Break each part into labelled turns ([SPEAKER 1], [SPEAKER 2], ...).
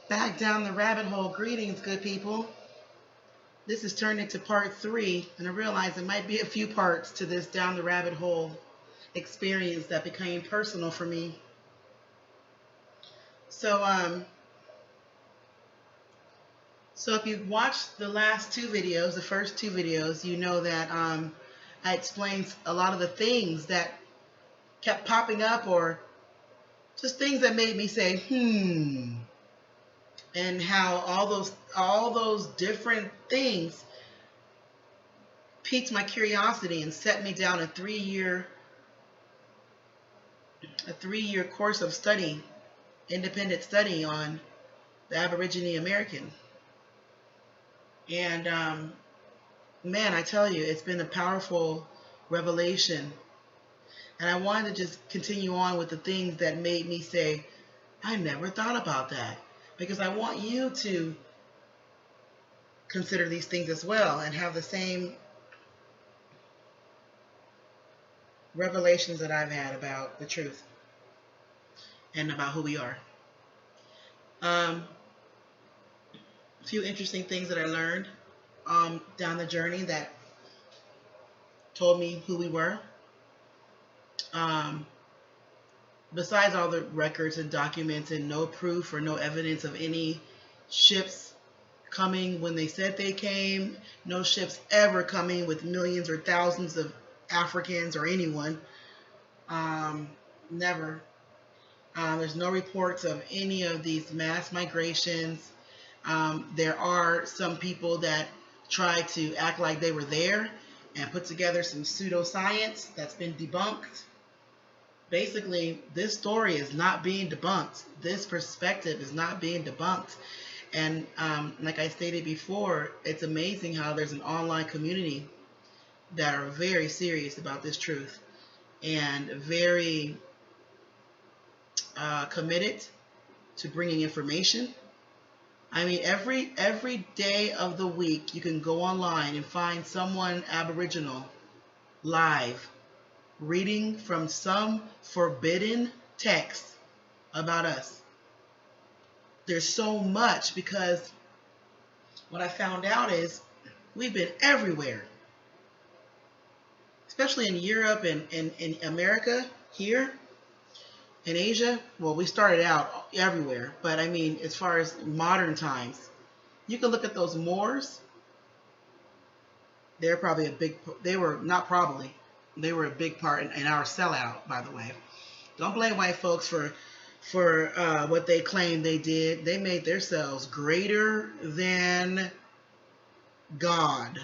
[SPEAKER 1] Back down the rabbit hole. Greetings, good people. This is turned into part 3, and I realize there might be a few parts to this down the rabbit hole experience that became personal for me. So, if you've watched the last 2 videos, the first 2 videos, you know that I explained a lot of the things that kept popping up, or just things that made me say, and how all those different things piqued my curiosity and set me down a 3-year course of study, independent study on the Aborigine American. And man, I tell you, it's been a powerful revelation. And I wanted to just continue on with the things that made me say, I never thought about that. Because I want you to consider these things as well and have the same revelations that I've had about the truth and about who we are. A few interesting things that I learned down the journey that told me who we were. Besides all the records and documents and no proof or no evidence of any ships coming when they said they came, no ships ever coming with millions or thousands of Africans or anyone, never. There's no reports of any of these mass migrations. There are some people that try to act like they were there and put together some pseudoscience that's been debunked. Basically, this story is not being debunked. This perspective is not being debunked. And like I stated before, it's amazing how there's an online community that are very serious about this truth and very committed to bringing information. I mean, every day of the week, you can go online and find someone Aboriginal live reading from some forbidden text about us. There's so much, because what I found out is we've been everywhere, especially in Europe and in America, here in Asia. Well, we started out everywhere, but I mean, as far as modern times, you can look at those Moors. They were a big part in our sellout, by the way. Don't blame white folks for what they claim they did. They made themselves greater than God.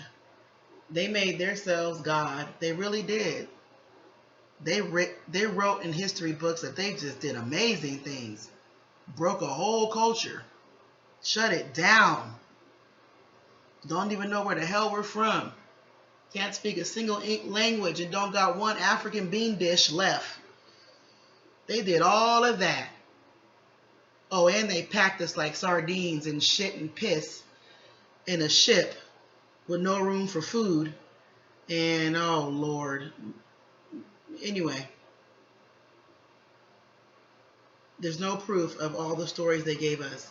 [SPEAKER 1] They made themselves God. They really did. They wrote in history books that they just did amazing things. Broke a whole culture. Shut it down. Don't even know where the hell we're from. Can't speak a single language and don't got one African bean dish left. They did all of that. Oh, and they packed us like sardines and shit and piss in a ship with no room for food. And oh, Lord. Anyway, there's no proof of all the stories they gave us.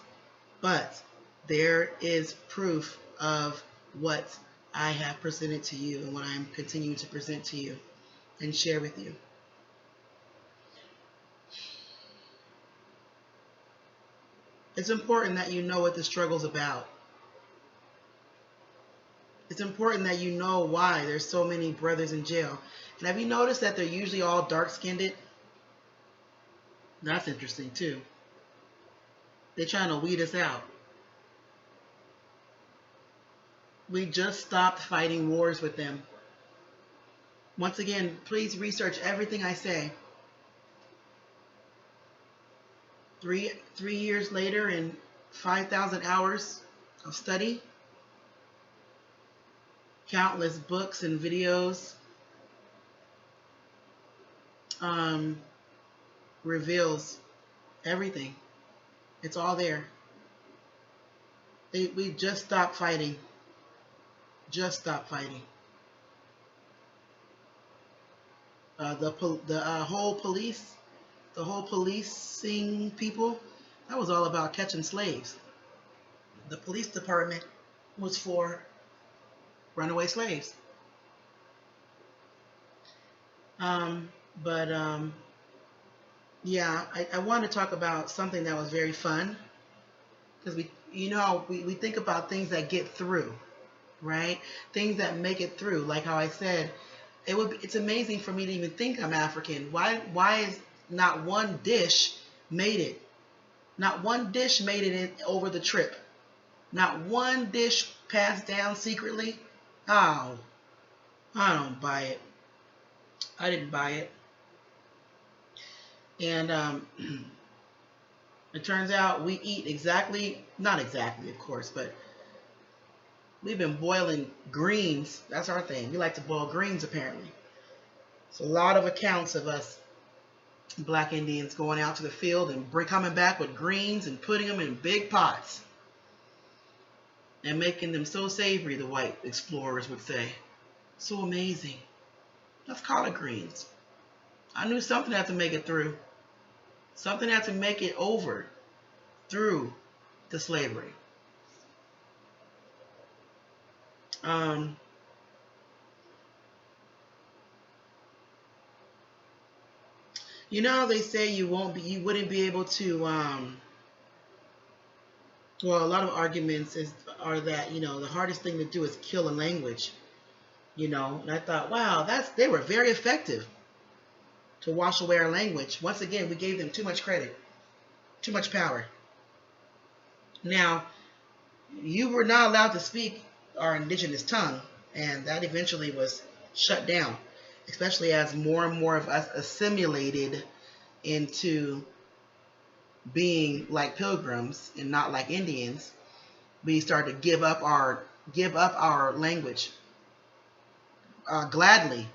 [SPEAKER 1] But there is proof of what I have presented to you and what I'm continuing to present to you and share with you. It's important that you know what the struggle's about. It's important that you know why there's so many brothers in jail. And have you noticed that they're usually all dark-skinned? That's interesting too. They're trying to weed us out. We just stopped fighting wars with them. Once again, please research everything I say. 3 years later and 5,000 hours of study, countless books and videos, reveals everything. It's all there. We just stopped fighting. Just stop fighting. The whole policing people, that was all about catching slaves. The police department was for runaway slaves. But yeah, I want to talk about something that was very fun, because we think about things that get through, right? Things that make it through. Like how I said, it's amazing for me to even think I'm African. Why is not one dish made it? Not one dish made it in over the trip. Not one dish passed down secretly. Oh, I don't buy it. I didn't buy it. And it turns out we eat not exactly, of course, but we've been boiling greens. That's our thing. We like to boil greens, apparently. So a lot of accounts of us Black Indians going out to the field and coming back with greens and putting them in big pots and making them so savory, the white explorers would say. So amazing. That's collard greens. I knew something had to make it through. Something had to make it over through the slavery. They say you wouldn't be able to, well, a lot of arguments are that, the hardest thing to do is kill a language, and I thought, wow, they were very effective to wash away our language. Once again, we gave them too much credit, too much power. Now, you were not allowed to speak our indigenous tongue, and that eventually was shut down, especially as more and more of us assimilated into being like pilgrims and not like Indians. We started to give up our language gladly.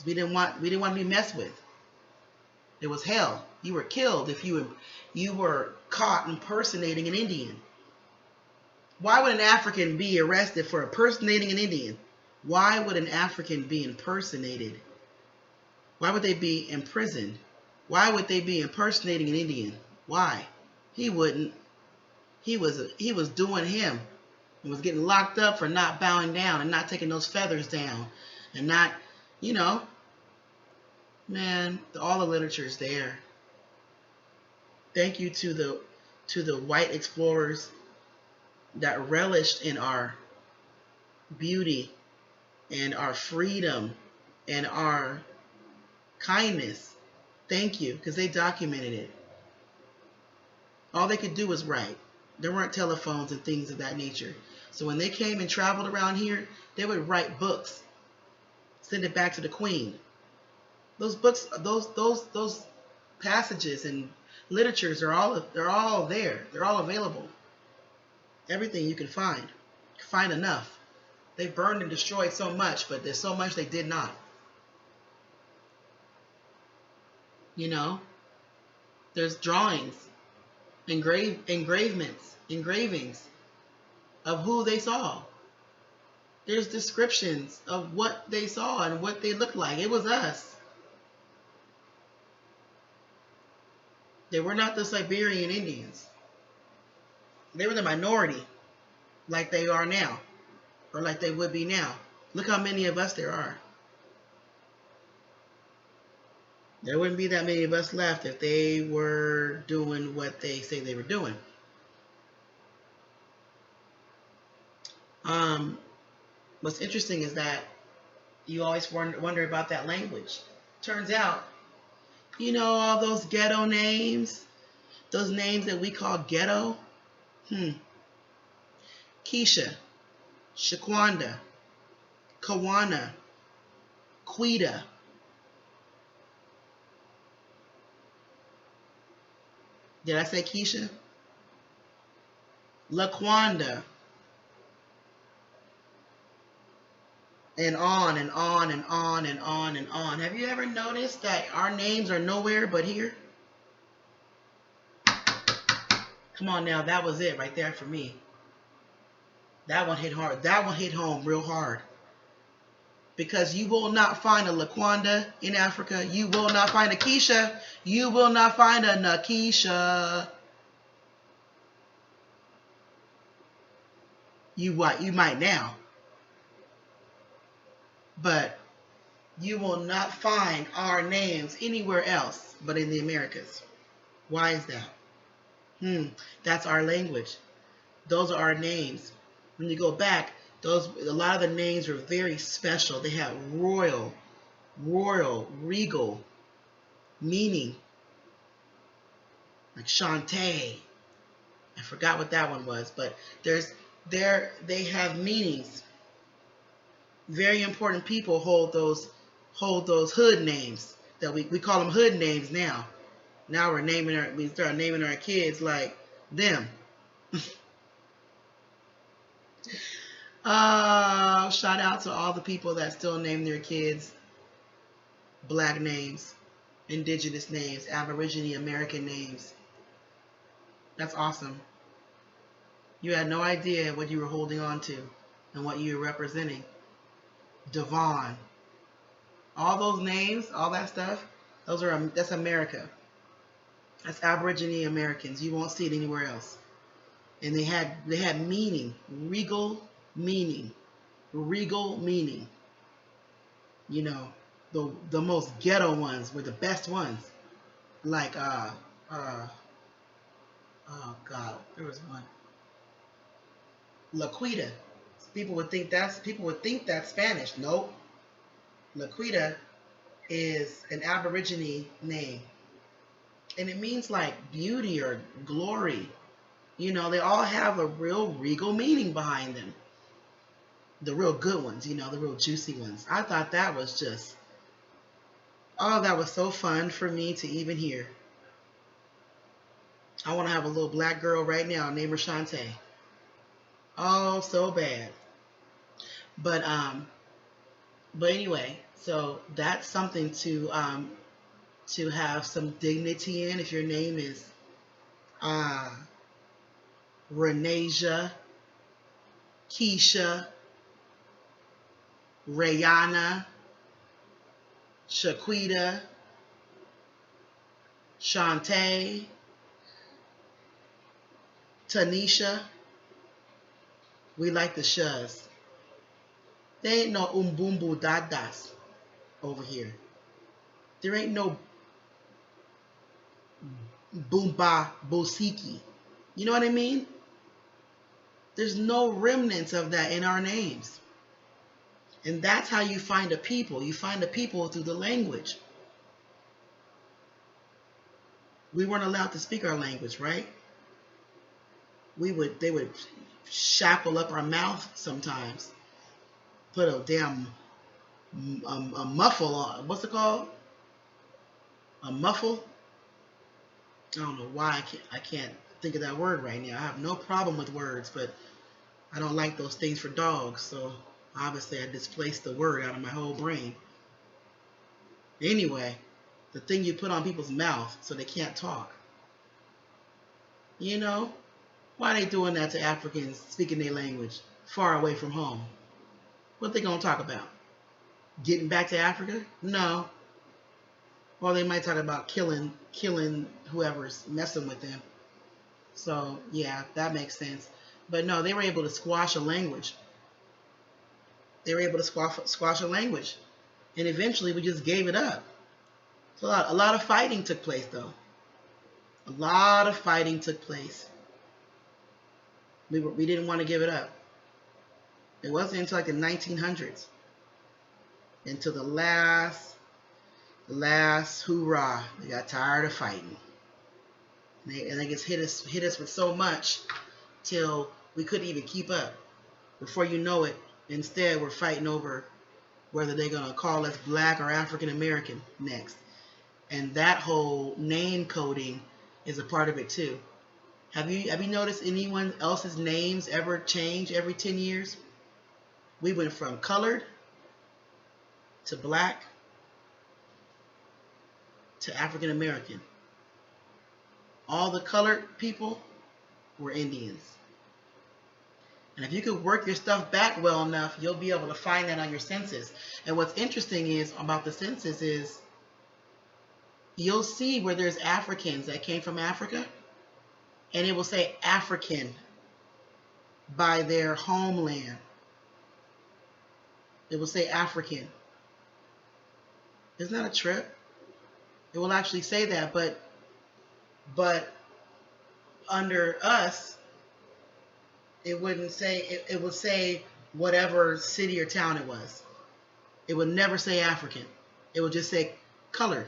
[SPEAKER 1] We didn't want to be messed with. It was hell. You were killed if you were caught impersonating an Indian. Why would an African be arrested for impersonating an Indian? Why would an African be impersonated? Why would they be imprisoned? Why would they be impersonating an Indian? Why? He wouldn't. He was doing him and was getting locked up for not bowing down and not taking those feathers down and not, man, all the literature's there. Thank you to the white explorers that relished in our beauty and our freedom and our kindness. Thank you, because they documented it. All they could do was write. There weren't telephones and things of that nature. So when they came and traveled around here, they would write books, send it back to the queen. Those books, those passages and literatures they're all there. They're all available. Everything you can find. You can find enough. They burned and destroyed so much, but there's so much they did not. There's drawings, engravings of who they saw. There's descriptions of what they saw and what they looked like. It was us. They were not the Siberian Indians. They were the minority, like they are now, or like they would be now. Look how many of us there are. There wouldn't be that many of us left if they were doing what they say they were doing. What's interesting is that you always wonder about that language. Turns out, all those ghetto names, those names that we call ghetto. Keisha, Shaquanda, Kawana, Quita. Did I say Keisha? Laquanda. And on and on and on and on and on. Have you ever noticed that our names are nowhere but here? Come on now, that was it right there for me. That one hit hard. That one hit home real hard. Because you will not find a Laquanda in Africa. You will not find a Keisha. You will not find a Nakisha. You what? You might now, but you will not find our names anywhere else but in the Americas. Why is that? That's our language. Those are our names. When you go back, a lot of the names were very special. They had royal, regal meaning. Like Shantae. I forgot what that one was, but they have meanings. Very important people hold those hood names that we call them hood names now. Now we start naming our kids like them. Shout out to all the people that still name their kids black names, indigenous names, Aborigine American names. That's awesome. You had no idea what you were holding on to and what you were representing. Devon. All those names, all that stuff, that's America. That's Aborigine Americans. You won't see it anywhere else. And they had meaning, regal meaning. You know, the most ghetto ones were the best ones. Like oh God, there was one. Laquita. People would think that's Spanish. Nope. Laquita is an Aborigine name. And it means like beauty or glory. You know, they all have a real regal meaning behind them. The real good ones, you know, the real juicy ones. I thought that was just, that was so fun for me to even hear. I want to have a little black girl right now, name her Shantae. Oh, so bad. But anyway, so that's something to have some dignity in. If your name is Renasia, Keisha, Rayana, Shaquita, Shantae, Tanisha, we like the shuz. There ain't no umbumbu dadas over here. There ain't no boomba bosiki. You know what I mean? There's no remnants of that in our names. And that's how you find a people. You find a people through the language. We weren't allowed to speak our language, right? They would shackle up our mouth sometimes. Put a damn a muffle on. What's it called? A muffle? I don't know why I can't think of that word right now. I have no problem with words, but I don't like those things for dogs, so obviously I displaced the word out of my whole brain. Anyway, the thing you put on people's mouth so they can't talk. You know? Why are they doing that to Africans speaking their language far away from home? What they gonna talk about? Getting back to Africa? No. Or they might talk about killing whoever's messing with them. So yeah, that makes sense. But no, they were able to squash a language. They were able to squash a language, and eventually we just gave it up. So a lot of fighting took place, though. A lot of fighting took place. We didn't want to give it up. It wasn't until like the 1900s, until the last hoorah, they got tired of fighting. And they just hit us with so much till we couldn't even keep up. Before you know it, instead we're fighting over whether they're gonna call us black or African American next. And that whole name coding is a part of it too. Have you noticed anyone else's names ever change every 10 years? We went from colored to black to African American. All the colored people were Indians. And if you could work your stuff back well enough, you'll be able to find that on your census. And what's interesting is about the census is you'll see where there's Africans that came from Africa, and it will say African by their homeland. It will say African. Isn't that a trip? It will actually say that, but under us, it wouldn't say. It would say whatever city or town it was. It would never say African. It would just say colored.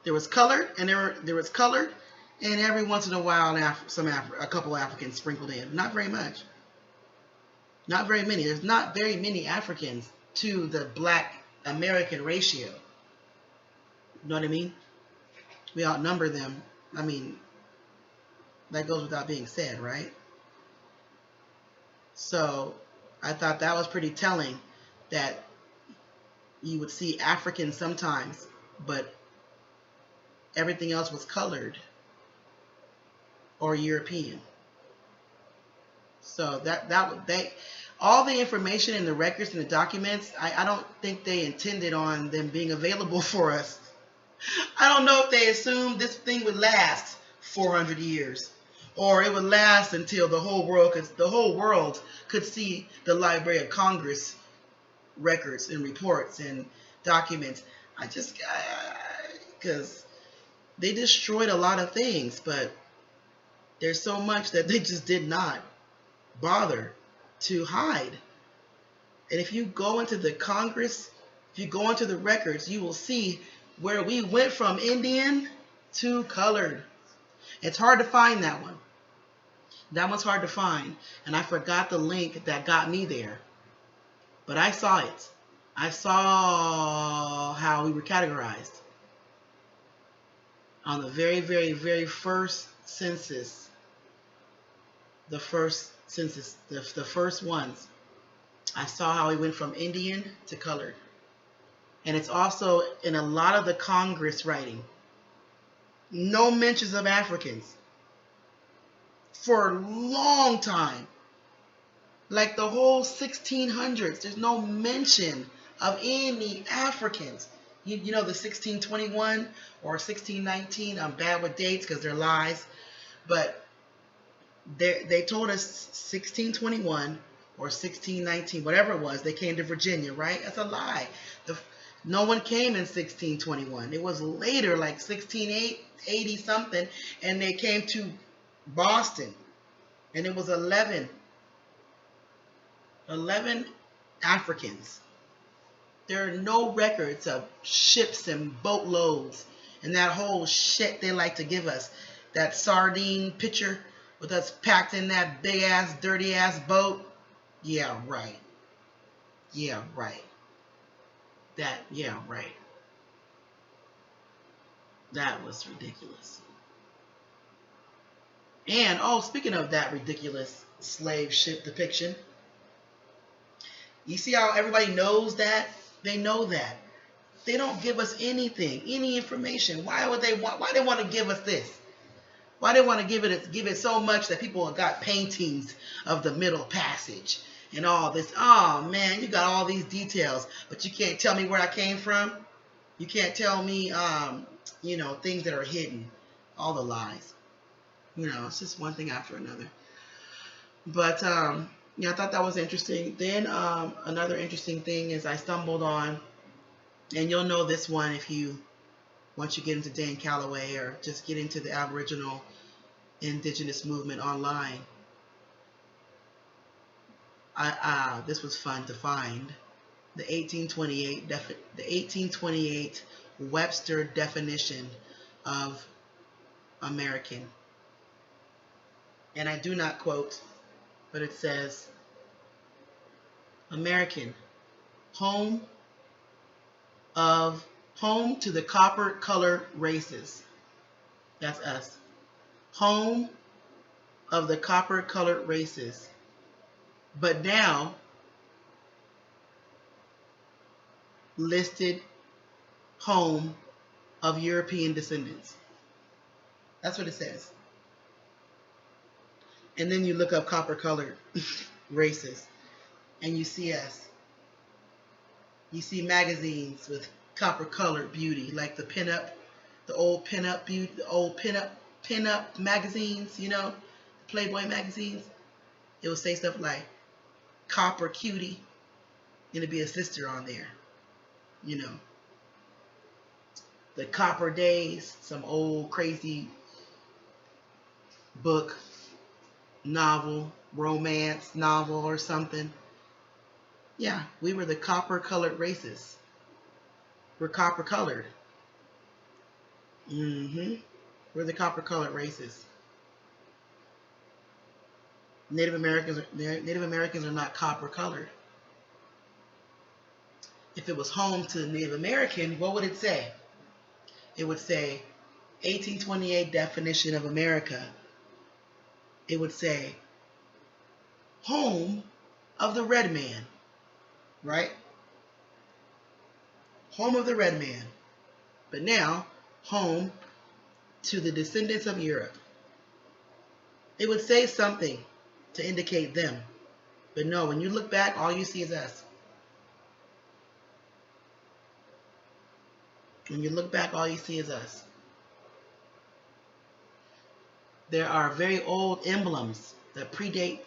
[SPEAKER 1] There was colored, and there was colored, and every once in a while, a couple Africans sprinkled in. Not very much. Not very many. There's not very many Africans to the Black American ratio. You know what I mean? We outnumber them. I mean, that goes without being said, right? So I thought that was pretty telling that you would see African sometimes, but everything else was colored or European. So they all the information in the records and the documents, I don't think they intended on them being available for us. I don't know if they assumed this thing would last 400 years, or it would last until the whole world could see the Library of Congress records and reports and documents. Because they destroyed a lot of things, but there's so much that they just did not bother to hide. And if you go into the Congress, if you go into the records, you will see where we went from Indian to colored. It's hard to find that one. That one's hard to find. And I forgot the link that got me there. But I saw it. I saw how we were categorized on the very, very, very first census. The first census, the first ones. I saw how we went from Indian to colored. And it's also in a lot of the Congress writing. No mentions of Africans for a long time. Like the whole 1600s, there's no mention of any Africans. You know the 1621 or 1619, I'm bad with dates because they're lies, but they told us 1621 or 1619, whatever it was, they came to Virginia, right? That's a lie. No one came in 1621. It was later, like 1680 something, and they came to Boston, and it was 11 Africans. There are no records of ships and boatloads and that whole shit they like to give us. That sardine picture with us packed in that big ass, dirty ass boat. Yeah, right. Yeah, right. Right. That was ridiculous. And, oh, speaking of that ridiculous slave ship depiction, you see how everybody knows that? They know that. They don't give us anything, any information. Why they want to give us this? Why they want to give it so much that people got paintings of the Middle Passage and all this? Oh man, you got all these details, but you can't tell me where I came from. You can't tell me, things that are hidden. All the lies. It's just one thing after another. But I thought that was interesting. Then another interesting thing is I stumbled on, and you'll know this one once you get into Dan Calloway or just get into the Aboriginal indigenous movement online. This was fun to find. The 1828 Webster definition of American. And I do not quote, but it says, American, home to the copper-colored races. That's us. Home of the copper-colored races. But now, listed home of European descendants. That's what it says. And then you look up copper-colored races, and you see us. You see magazines with copper-colored beauty, like the old pinup magazines, Playboy magazines. It would say stuff like copper cutie, and it'd be a sister on there. You know, the Copper Days, some old crazy book, novel, romance novel or something. Yeah, we were the copper colored races. We're copper colored. We're the copper colored races. Native Americans are not copper colored. If it was home to the Native American, what would it say? It would say 1828 definition of America. It would say home of the red man, right? Home of the red man. But now, home to the descendants of Europe. It would say something to indicate them. But no, when you look back, all you see is us. When you look back, all you see is us. There are very old emblems that predate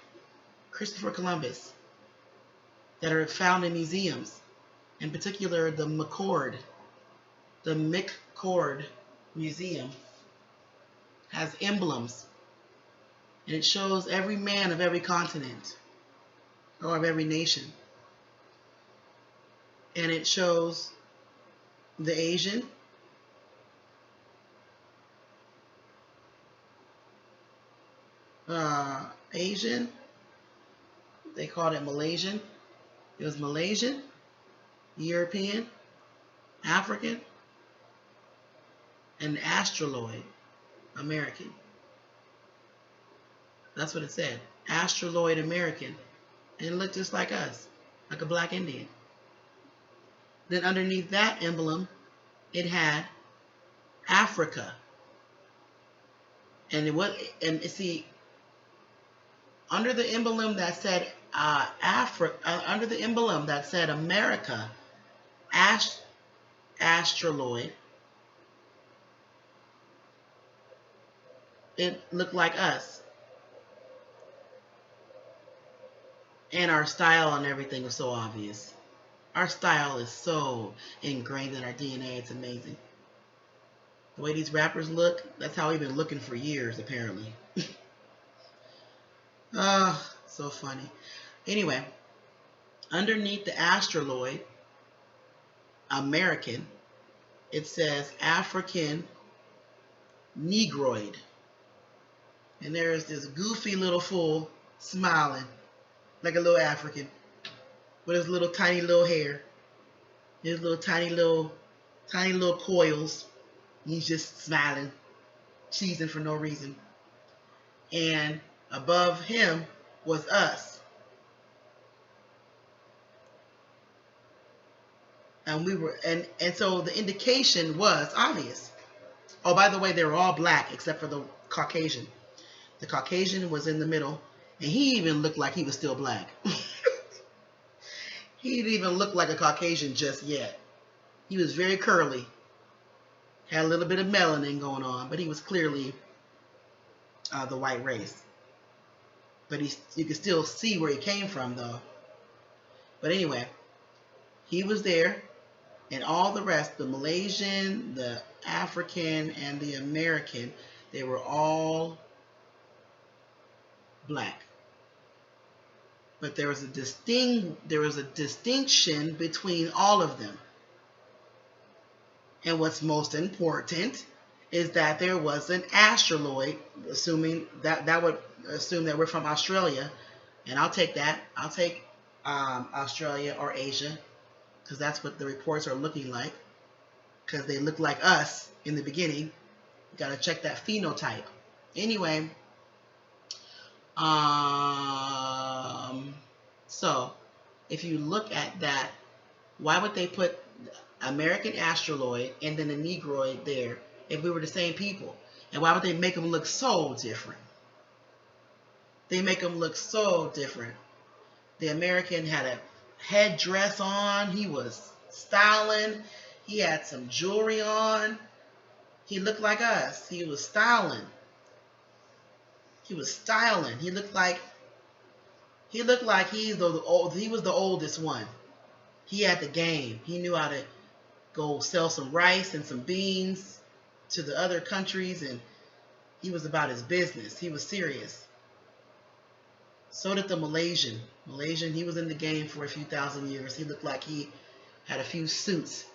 [SPEAKER 1] Christopher Columbus that are found in museums. In particular, the McCord Museum has emblems, and it shows every man of every continent or of every nation. And it shows the Asian, they called it Malaysian. It was Malaysian, European, African, and Australoid American. That's what it said. Australoid American. And it looked just like us, like a black Indian. Then underneath that emblem, it had Africa. And see, under the emblem that said under the emblem that said America, Australoid, it looked like us. And our style and everything was so obvious. Our style is so ingrained in our DNA, it's amazing. The way these rappers look, that's how we've been looking for years, apparently. So funny. Anyway, underneath the Australoid American, it says African Negroid. And there's this goofy little fool smiling like a little African with his little tiny little hair, his little tiny little coils. He's just smiling, cheesing for no reason. And above him was us. And we were, and so the indication was obvious. Oh, by the way, they were all black except for the Caucasian. The Caucasian was in the middle, and he even looked like he was still black. He didn't even look like a Caucasian just yet. He was very curly, had a little bit of melanin going on, but he was clearly the white race. But you could still see where he came from, though. But anyway, he was there, and all the rest, the Malaysian, the African, and the American, they were all black. But there was a distinction between all of them. And what's most important is that there was an Australoid, assuming that would assume that we're from Australia, and I'll take that. I'll take Australia or Asia, because that's what the reports are looking like, because they look like us in the beginning. You got to check that phenotype. Anyway, so if you look at that, why would they put American Australoid and then a Negroid there if we were the same people? And why would they make them look so different? They make them look so different. The American had a headdress on. He was styling. He had some jewelry on. He looked like us. He was styling. He was styling. He looked like He looked like he was the oldest one. He had the game. He knew how to go sell some rice and some beans to the other countries, and he was about his business. He was serious. So did the Malaysian. He was in the game for a few thousand years. He looked like he had a few suits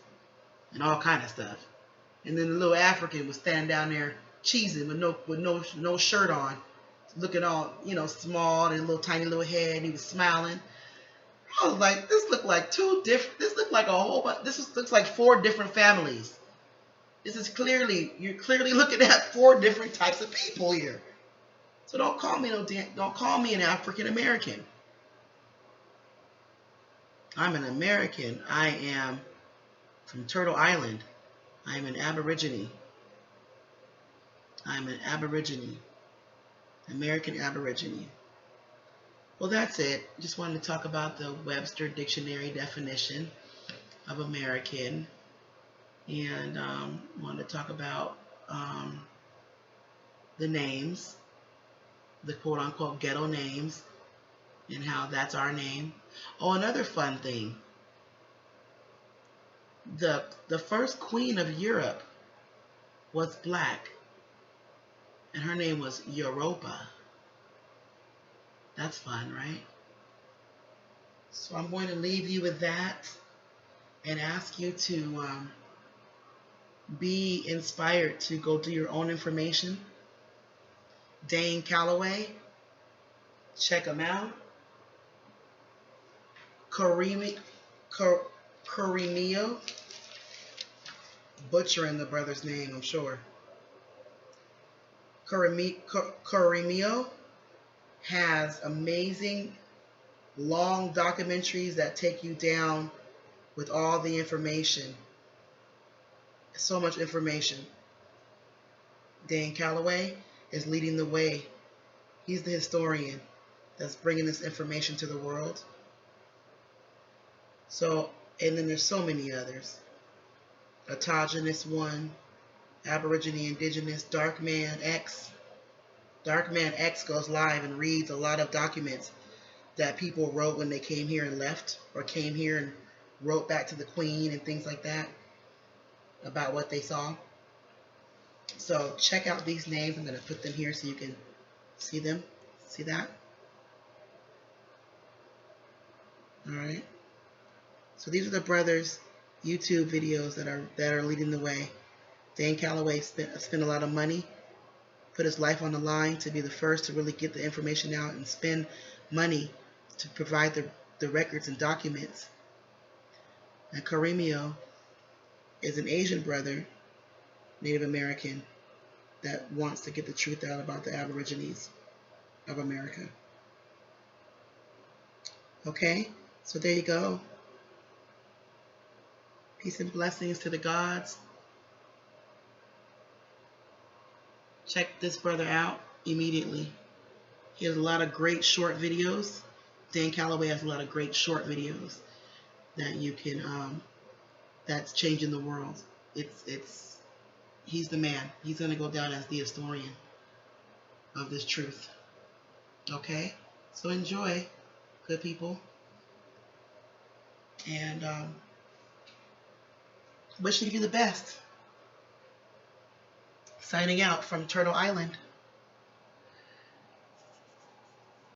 [SPEAKER 1] and all kind of stuff. And then the little African was standing down there cheesing with no shirt on, looking all, small and a little tiny little head, and he was smiling. I was like, this looked like this looked like a whole bunch, looks like 4 different families. You're clearly looking at 4 different types of people here. So don't call me an African American. I'm an American. I am from Turtle Island. I am an Aborigine. I'm an Aborigine. American Aborigine. Well, that's it. Just wanted to talk about the Webster Dictionary definition of American. And wanted to talk about the names, the quote-unquote ghetto names, and how that's our name. Oh, another fun thing. The first queen of Europe was black, and her name was Europa. That's fun, right? So I'm going to leave you with that and ask you to be inspired to go do your own information. Dane Calloway, check him out. Caremio, butchering the brother's name, I'm sure. Caremio has amazing long documentaries that take you down with all the information. So much information. Dan Calloway is leading the way. He's the historian that's bringing this information to the world. So, and then there's so many others. Autogenous One, Aborigine Indigenous, Dark Man X. Dark Man X goes live and reads a lot of documents that people wrote when they came here and left, or came here and wrote back to the Queen and things like that about what they saw. So check out these names. I'm going to put them here so you can see them. See that? All right. So these are the brothers' YouTube videos that are leading the way. Dan Calloway spent a lot of money, put his life on the line to be the first to really get the information out and spend money to provide the records and documents. And Caremio is an Asian brother, Native American, that wants to get the truth out about the Aborigines of America. Okay, so there you go. Peace and blessings to the gods. Check this brother out immediately. He has a lot of great short videos. Dan Calloway has a lot of great short videos that you can, that's changing the world. He's the man. He's going to go down as the historian of this truth. Okay? So enjoy, good people. And wishing you the best. Signing out from Turtle Island.